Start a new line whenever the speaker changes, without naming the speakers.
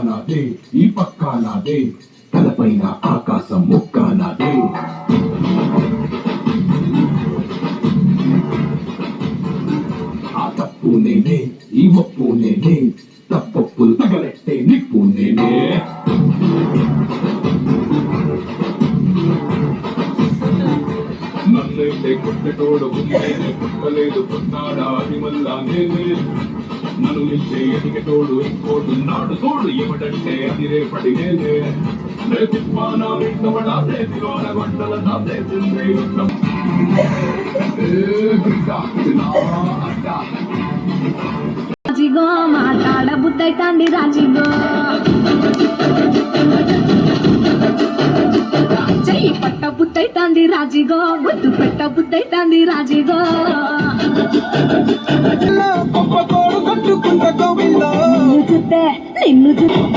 నాదే ఈ పక్క నాదే తలపైన ఆకాశం ముక్క నాదే ఆ తప్పు నేనే ఈ ఒప్పు నేనే తప్పొప్పులు తగలెట్టే నిప్పు నేనే నన్నైతే కొట్టటోడు నేనే పుట్టలేదు పుట్టాడా అది మళ్ళా నేనే నన్ను నించే ఎదిగటోడు ఇంకోటున్నాడు తోడు ఏమిటంటే అది రేపటి నేనే రేపిప్పానా వింటవడా చేతిలోన గొడ్డల దాసేసిందే యుద్ధం
రాజిగో మాట్లాడ బుద్ధైతాంది రాజిగో చెయ్యి పట్ట బుద్ధైతాంది రాజిగో ముద్దు పెట్ట బుద్ధైతాంది రాజిగో నిన్ను చూస్తే